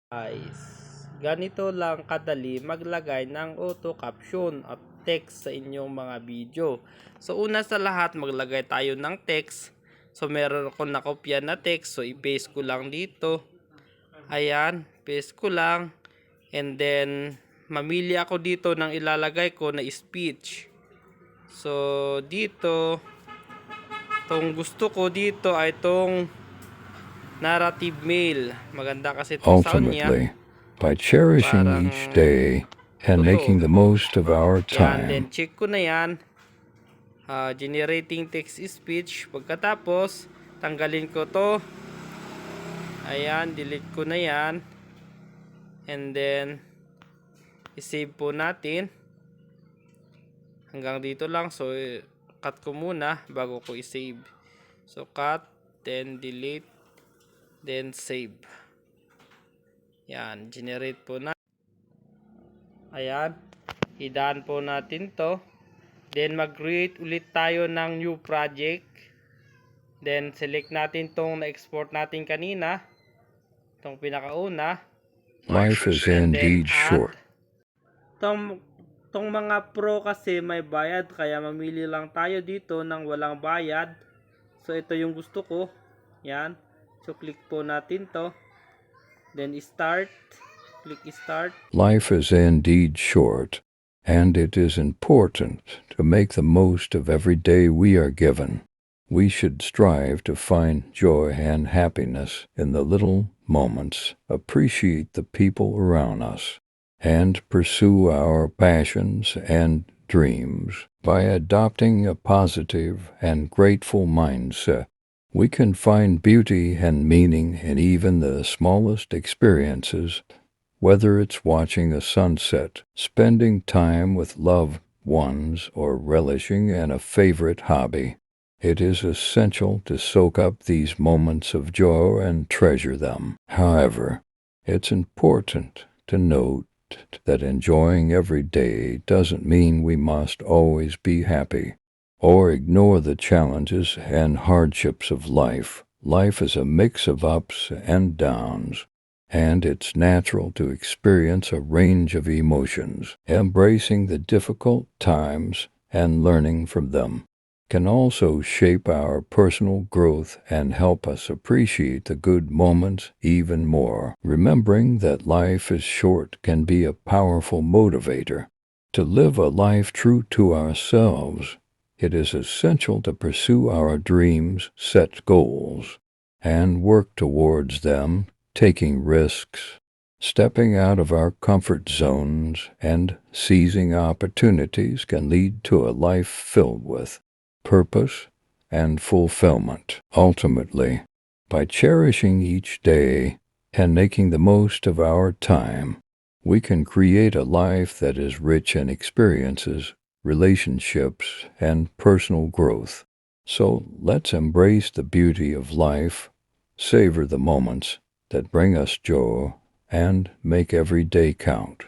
Guys, ganito lang kadali maglagay ng auto caption at text sa inyong mga video. So una sa lahat, maglagay tayo ng text. So meron akong nakopya na text, so i-paste ko lang dito. Ayan, paste ko lang. And then mamili ako dito ng ilalagay ko na speech. So dito, tong gusto ko dito ay tong narrative mail. Maganda kasi itong sound niya. Ultimately, by cherishing each day and making the most of our Yan, then time, check ko na yan. Generating text speech. Pagkatapos, tanggalin ko to. Ayan, delete ko na yan. And then, isave po natin. Hanggang dito lang. So, cut ko muna bago ko isave. So, cut, then delete, then save. Yan, generate po na. Ayan, idaan po natin to. Then mag-create ulit tayo ng new project. Then select natin tong na-export natin kanina. Tong pinakauna. life is indeed short. Tong mga pro kasi may bayad, kaya mamili lang tayo dito ng walang bayad. So ito yung gusto ko. Yan. So click po natin to. Then start. Click start. Life is indeed short, and it is important to make the most of every day we are given. We should strive to find joy and happiness in the little moments, appreciate the people around us, and pursue our passions and dreams. By adopting a positive and grateful mindset, we can find beauty and meaning in even the smallest experiences, whether it's watching a sunset, spending time with loved ones, or relishing in a favorite hobby. It is essential to soak up these moments of joy and treasure them. However, it's important to note that enjoying every day doesn't mean we must always be happy or ignore the challenges and hardships of life. Life is a mix of ups and downs, and it's natural to experience a range of emotions. Embracing the difficult times and learning from them can also shape our personal growth and help us appreciate the good moments even more. Remembering that life is short can be a powerful motivator. To live a life true to ourselves, it is essential to pursue our dreams, set goals, and work towards them, taking risks, stepping out of our comfort zones, and seizing opportunities can lead to a life filled with purpose and fulfillment. Ultimately, by cherishing each day and making the most of our time, we can create a life that is rich in experiences, relationships, and personal growth. So let's embrace the beauty of life, savor the moments that bring us joy, and make every day count.